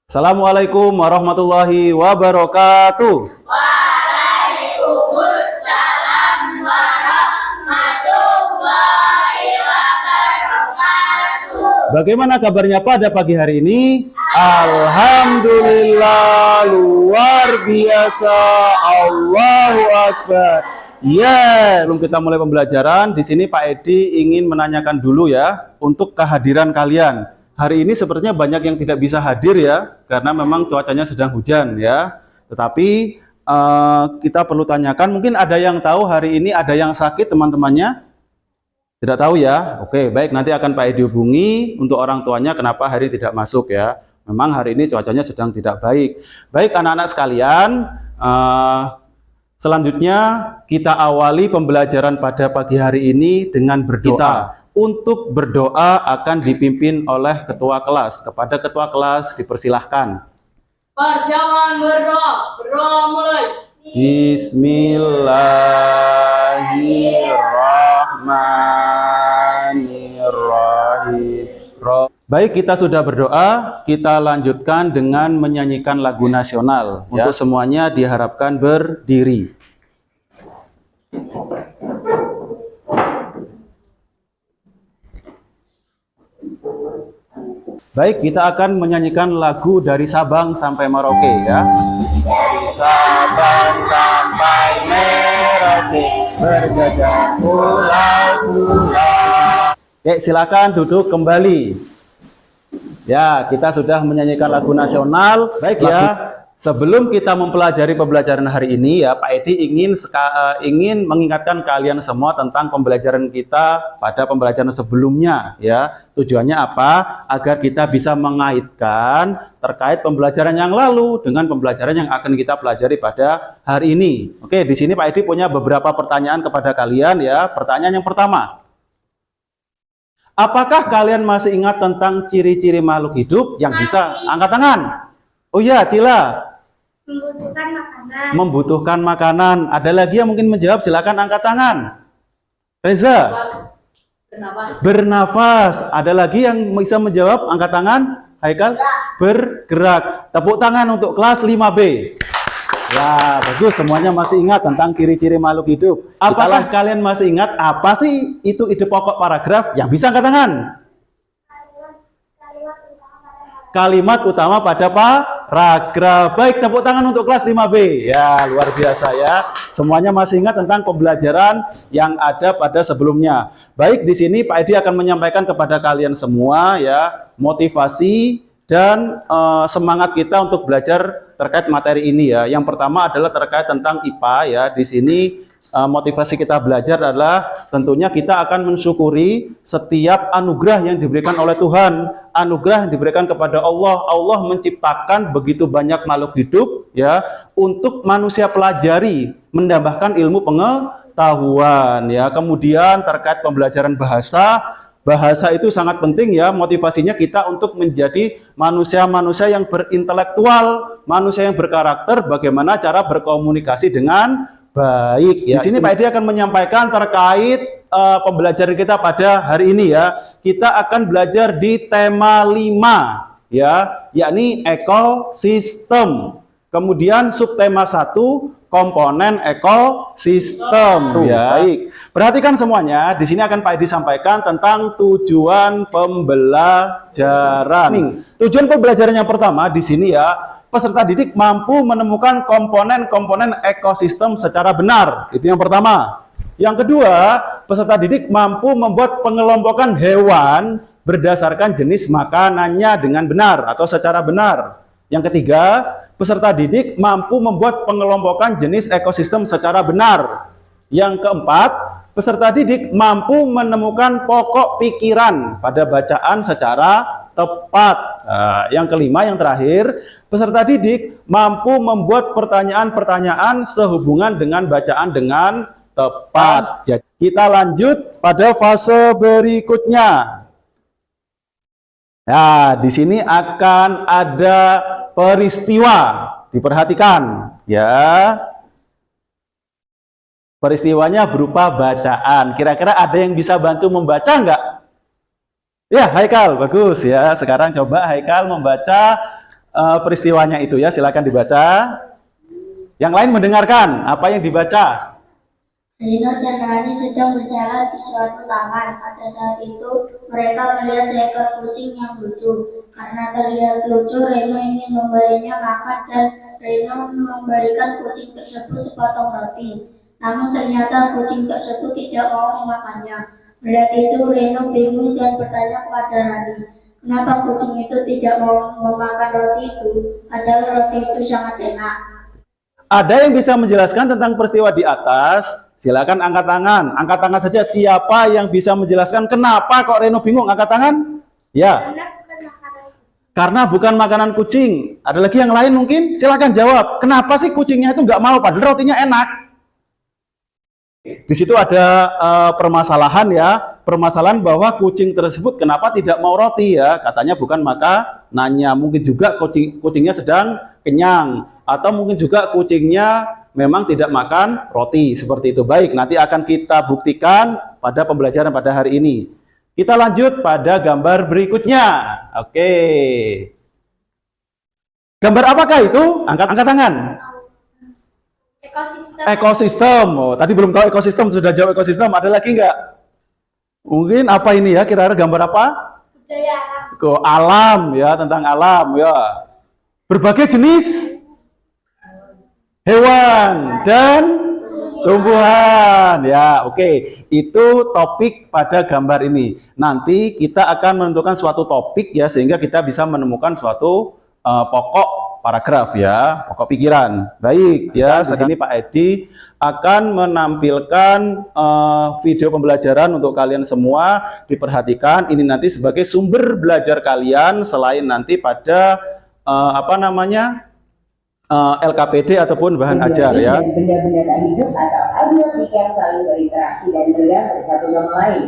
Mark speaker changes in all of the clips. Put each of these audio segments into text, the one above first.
Speaker 1: Assalamualaikum warahmatullahi wabarakatuh.
Speaker 2: Waalaikumsalam warahmatullahi wabarakatuh.
Speaker 1: Bagaimana kabarnya pada pagi hari ini? Alhamdulillah, luar biasa, Allahu Akbar. Ya, sebelum kita mulai pembelajaran, di sini Pak Edi ingin menanyakan dulu ya, untuk kehadiran kalian. Hari ini sepertinya banyak yang tidak bisa hadir ya, karena memang cuacanya sedang hujan ya. Tetapi kita perlu tanyakan, mungkin ada yang tahu hari ini ada yang sakit teman-temannya? Tidak tahu ya? Oke, baik, nanti akan Pak Edi hubungi untuk orang tuanya kenapa hari tidak masuk ya. Memang hari ini cuacanya sedang tidak baik. Baik anak-anak sekalian, selanjutnya kita awali pembelajaran pada pagi hari ini dengan berdoa. Untuk berdoa akan dipimpin oleh ketua kelas. Kepada ketua kelas dipersilahkan.
Speaker 2: Persiapan berdoa mulai.
Speaker 1: Bismillahirrahmanirrahim. Baik, kita sudah berdoa, kita lanjutkan dengan menyanyikan lagu nasional. Untuk semuanya diharapkan berdiri. Baik, kita akan menyanyikan lagu dari Sabang sampai Merauke ya. Dari Sabang sampai Merauke, bergajah pulau-pulau. Oke, silakan duduk kembali. Ya, kita sudah menyanyikan lagu nasional. Baik ya. Sebelum kita mempelajari pembelajaran hari ini ya, Pak Edi ingin mengingatkan kalian semua tentang pembelajaran kita pada pembelajaran sebelumnya ya. Tujuannya apa? Agar kita bisa mengaitkan terkait pembelajaran yang lalu dengan pembelajaran yang akan kita pelajari pada hari ini. Oke, di sini Pak Edi punya beberapa pertanyaan kepada kalian ya. Pertanyaan yang pertama. Apakah kalian masih ingat tentang ciri-ciri makhluk hidup yang bisa? Angkat tangan. Oh iya, Cila.
Speaker 2: Membutuhkan makanan.
Speaker 1: Membutuhkan makanan. Ada lagi yang mungkin menjawab? Silakan angkat tangan. Reza.
Speaker 2: Bernafas.
Speaker 1: Bernafas. Ada lagi yang bisa menjawab? Angkat tangan. Haikal. Bergerak. Tepuk tangan untuk kelas 5B. Ya, bagus. Semuanya masih ingat tentang ciri-ciri makhluk hidup. Apakah kalian masih ingat apa sih itu ide pokok paragraf? Yang bisa angkat tangan. Kalimat utama pada paragraf. Baik, tepuk tangan untuk kelas 5B. Ya, luar biasa ya. Semuanya masih ingat tentang pembelajaran yang ada pada sebelumnya. Baik, di sini Pak Edi akan menyampaikan kepada kalian semua ya, motivasi dan semangat kita untuk belajar terkait materi ini ya. Yang pertama adalah terkait tentang IPA ya. Di sini motivasi kita belajar adalah tentunya kita akan mensyukuri setiap anugerah yang diberikan oleh Tuhan, anugerah yang diberikan kepada Allah. Allah menciptakan begitu banyak makhluk hidup ya untuk manusia pelajari, menambahkan ilmu pengetahuan ya. Kemudian terkait pembelajaran bahasa, bahasa itu sangat penting ya, motivasinya kita untuk menjadi manusia-manusia yang berintelektual, manusia yang berkarakter, bagaimana cara berkomunikasi dengan baik ya. Di sini Pak Edi akan menyampaikan terkait pembelajaran kita pada hari ini ya. Kita akan belajar di tema 5 ya, yakni ekosistem. Kemudian subtema 1 komponen ekosistem. Ya. Baik. Perhatikan semuanya, di sini akan Pak Edi sampaikan tentang tujuan pembelajaran. Tujuan pembelajaran yang pertama di sini ya, peserta didik mampu menemukan komponen-komponen ekosistem secara benar. Itu yang pertama. Yang kedua, peserta didik mampu membuat pengelompokan hewan berdasarkan jenis makanannya dengan benar atau secara benar. Yang ketiga, peserta didik mampu membuat pengelompokan jenis ekosistem secara benar. Yang keempat, peserta didik mampu menemukan pokok pikiran pada bacaan secara tepat. Nah, yang kelima, yang terakhir, peserta didik mampu membuat pertanyaan-pertanyaan sehubungan dengan bacaan dengan tepat. Jadi, kita lanjut pada fase berikutnya. Nah, di sini akan ada peristiwa. Diperhatikan, ya. Peristiwanya berupa bacaan. Kira-kira ada yang bisa bantu membaca enggak? Ya, Haikal, bagus ya. Sekarang coba Haikal membaca peristiwanya itu ya. Silakan dibaca. Yang lain mendengarkan apa yang dibaca.
Speaker 2: Rino dan Rani sedang berjalan di suatu taman. Pada saat itu mereka melihat seekor kucing yang lucu. Karena terlihat lucu, Reno ingin memberinya makan dan Reno memberikan kucing tersebut sepotong roti. Namun ternyata kucing tersebut tidak mau memakannya. Melihat itu Reno bingung dan bertanya kepada Rani, kenapa kucing itu tidak mau memakan roti itu? Padahal roti itu sangat enak.
Speaker 1: Ada yang bisa menjelaskan tentang peristiwa di atas? Silakan angkat tangan. Angkat tangan saja. Siapa yang bisa menjelaskan kenapa kok Reno bingung? Angkat tangan. Ya. Karena bukan makanan kucing. Ada lagi yang lain mungkin? Silakan jawab. Kenapa sih kucingnya itu nggak mau? Padahal rotinya enak. Di situ ada permasalahan ya. Permasalahan bahwa kucing tersebut kenapa tidak mau roti ya? Katanya bukan makanannya. Mungkin juga kucingnya sedang kenyang. Atau mungkin juga kucingnya memang tidak makan roti, seperti itu. Baik, nanti akan kita buktikan pada pembelajaran pada hari ini. Kita lanjut pada gambar berikutnya. Oke. Gambar apakah itu? Angkat tangan.
Speaker 2: Ekosistem.
Speaker 1: Ekosistem. Oh, tadi belum tahu ekosistem, sudah jawab ekosistem. Ada lagi nggak? Mungkin apa ini ya? Kira-kira gambar apa?
Speaker 2: Budaya alam.
Speaker 1: Alam ya, tentang alam ya. Berbagai jenis hewan dan tumbuhan ya. Oke, itu topik pada gambar ini. Nanti kita akan menentukan suatu topik ya, sehingga kita bisa menemukan suatu pokok paragraf ya, pokok pikiran. Baik ya, saat ini Pak Edi akan menampilkan video pembelajaran untuk kalian semua. Diperhatikan, ini nanti sebagai sumber belajar kalian selain nanti pada LKPD ataupun bahan ajar ya.
Speaker 3: Benda-benda tak hidup atau abiotik yang saling berinteraksi dan bergantung satu sama lain.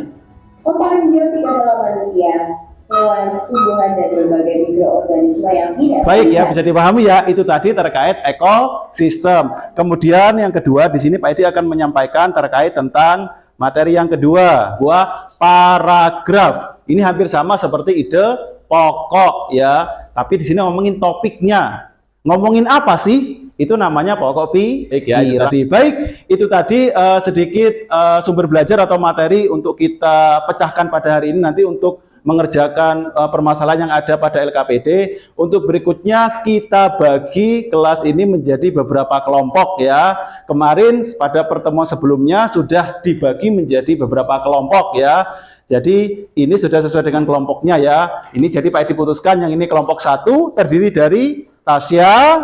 Speaker 3: Komponen biotik adalah manusia, hewan, tumbuhan, dan berbagai mikroorganisme yang tidak.
Speaker 1: Baik ya, bisa dipahami ya. Itu tadi terkait ekosistem. Kemudian yang kedua di sini Pak Edi akan menyampaikan terkait tentang materi yang kedua, buah paragraf. Ini hampir sama seperti ide pokok ya, tapi di sini ngomongin topiknya. Ngomongin apa sih? Itu namanya pokok pikiran. Baik, itu tadi sedikit sumber belajar atau materi untuk kita pecahkan pada hari ini nanti untuk mengerjakan permasalahan yang ada pada LKPD. Untuk berikutnya kita bagi kelas ini menjadi beberapa kelompok ya. Kemarin pada pertemuan sebelumnya sudah dibagi menjadi beberapa kelompok ya. Jadi ini sudah sesuai dengan kelompoknya ya. Ini jadi Pak Edi putuskan yang ini kelompok 1 terdiri dari Tasya,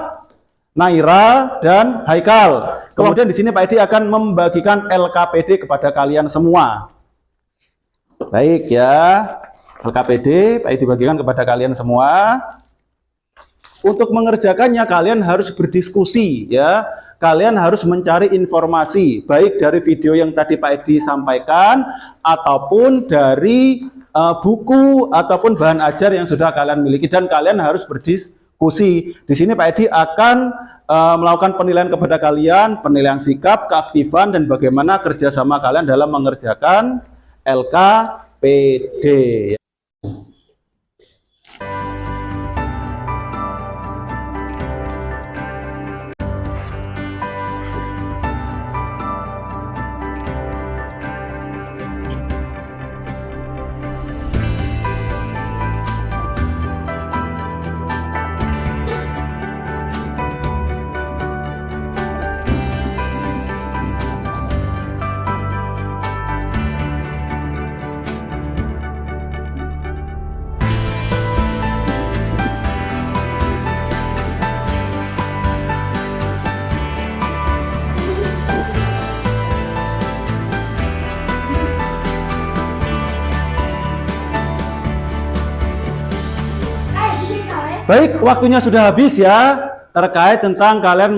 Speaker 1: Naira, dan Haikal. Kemudian di sini Pak Edi akan membagikan LKPD kepada kalian semua. Baik ya, LKPD Pak Edi bagikan kepada kalian semua. Untuk mengerjakannya kalian harus berdiskusi ya. Kalian harus mencari informasi baik dari video yang tadi Pak Edi sampaikan ataupun dari buku ataupun bahan ajar yang sudah kalian miliki, dan kalian harus berdiskusi. Di sini Pak Edi akan melakukan penilaian kepada kalian, penilaian sikap, keaktifan, dan bagaimana kerjasama kalian dalam mengerjakan LKPD. Baik, waktunya sudah habis ya, terkait tentang kalian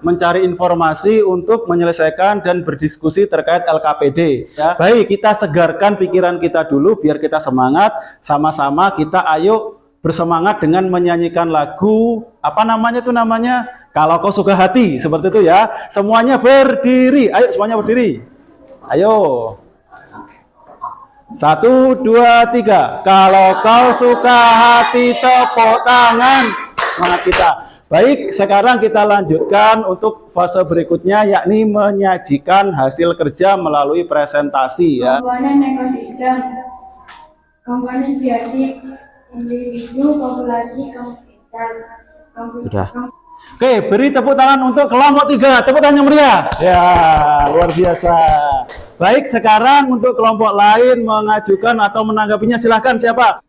Speaker 1: mencari informasi untuk menyelesaikan dan berdiskusi terkait LKPD ya. Baik, kita segarkan pikiran kita dulu biar kita semangat. Sama-sama kita ayo bersemangat dengan menyanyikan lagu, apa namanya itu namanya? Kalau Kau Suka Hati, seperti itu ya. Semuanya berdiri, ayo semuanya berdiri. Ayo. 1, 2, 3. Kalau kau suka hati, tepuk tangan. Semangat kita. Baik, sekarang kita lanjutkan untuk fase berikutnya, yakni menyajikan hasil kerja melalui presentasi ya.
Speaker 2: Komponen ekosistem, komponen biotik, individu, populasi, komunitas.
Speaker 1: Sudah. Oke, beri tepuk tangan untuk kelompok 3. Tepuk tangan yang meriah. Ya, luar biasa. Baik, sekarang untuk kelompok lain mengajukan atau menanggapinya, silahkan siapa?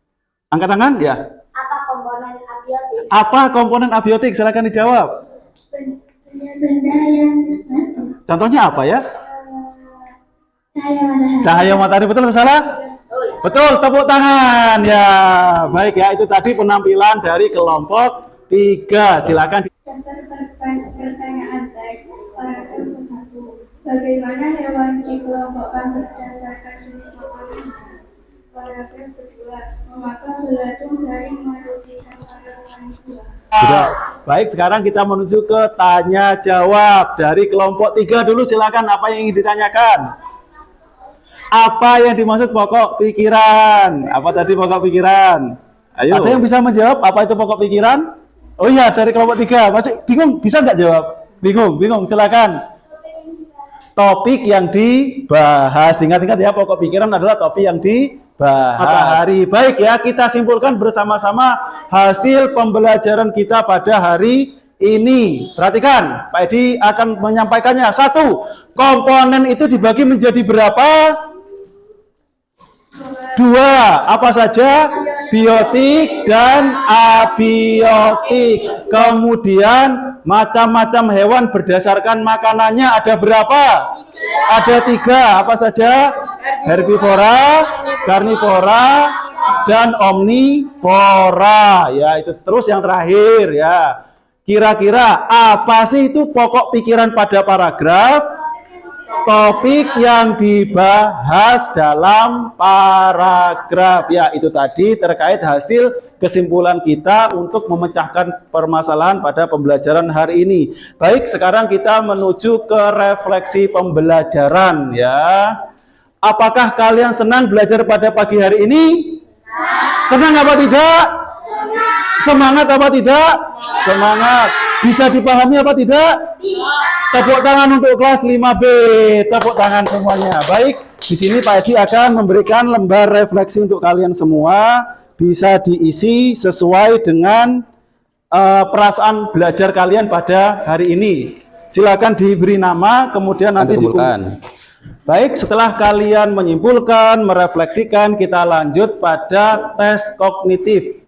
Speaker 1: Angkat tangan, ya.
Speaker 2: Apa komponen abiotik?
Speaker 1: Apa komponen abiotik? Silahkan dijawab.
Speaker 2: Benda yang
Speaker 1: Contohnya apa ya?
Speaker 2: cahaya matahari.
Speaker 1: Cahaya matahari, betul atau salah? Betul, tepuk tangan. Ya, baik ya, itu tadi penampilan dari kelompok 3. Silakan.
Speaker 2: Pertanyaan teks paragraf ke-1. Bagaimana hewan dikelompokkan berdasarkan jenis makanan? Paragraf kedua. Mengapa belatung sering merugikan para wanita?
Speaker 1: Sudah. Baik, sekarang kita menuju ke tanya jawab dari kelompok 3 dulu. Silakan, apa yang ingin ditanyakan? Apa yang dimaksud pokok pikiran? Apa tadi pokok pikiran? Ayo. Ada yang bisa menjawab apa itu pokok pikiran? Oh iya, dari kelompok 3. Masih bingung? Bisa nggak jawab? Bingung? Silakan. Topik yang dibahas. Ingat-ingat ya, pokok pikiran adalah topik yang dibahas. Matahari. Baik ya, kita simpulkan bersama-sama hasil pembelajaran kita pada hari ini. Perhatikan, Pak Edi akan menyampaikannya. 1. Komponen itu dibagi menjadi berapa? 2. Apa saja? Biotik dan abiotik. Kemudian macam-macam hewan berdasarkan makanannya ada berapa? Ada 3. Apa saja? Herbivora, karnivora, dan omnivora. Ya, itu terus yang terakhir ya. Kira-kira apa sih itu pokok pikiran pada paragraf? Topik yang dibahas dalam paragraf. Ya, itu tadi terkait hasil kesimpulan kita untuk memecahkan permasalahan pada pembelajaran hari ini. Baik, sekarang kita menuju ke refleksi pembelajaran ya. Apakah kalian senang belajar pada pagi hari ini? Senang apa tidak? Semangat apa tidak? Semangat. Bisa dipahami apa tidak? Tepuk tangan untuk kelas 5B. Tepuk tangan semuanya. Baik, di sini Pak Edi akan memberikan lembar refleksi untuk kalian semua. Bisa diisi sesuai dengan perasaan belajar kalian pada hari ini. Silakan diberi nama, kemudian nanti dikumpulkan. Baik, setelah kalian menyimpulkan, merefleksikan, kita lanjut pada tes kognitif.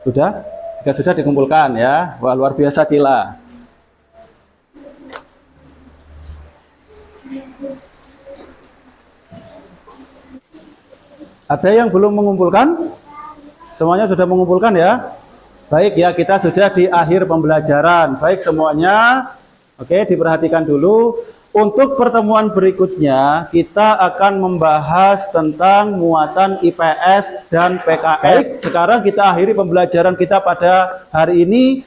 Speaker 1: Sudah? Jika sudah dikumpulkan ya. Wah, luar biasa Cila. Ada yang belum mengumpulkan? Semuanya sudah mengumpulkan ya? Baik ya, kita sudah di akhir pembelajaran. Baik semuanya. Oke, diperhatikan dulu. Untuk pertemuan berikutnya, kita akan membahas tentang muatan IPS dan PKS. Baik, sekarang kita akhiri pembelajaran kita pada hari ini.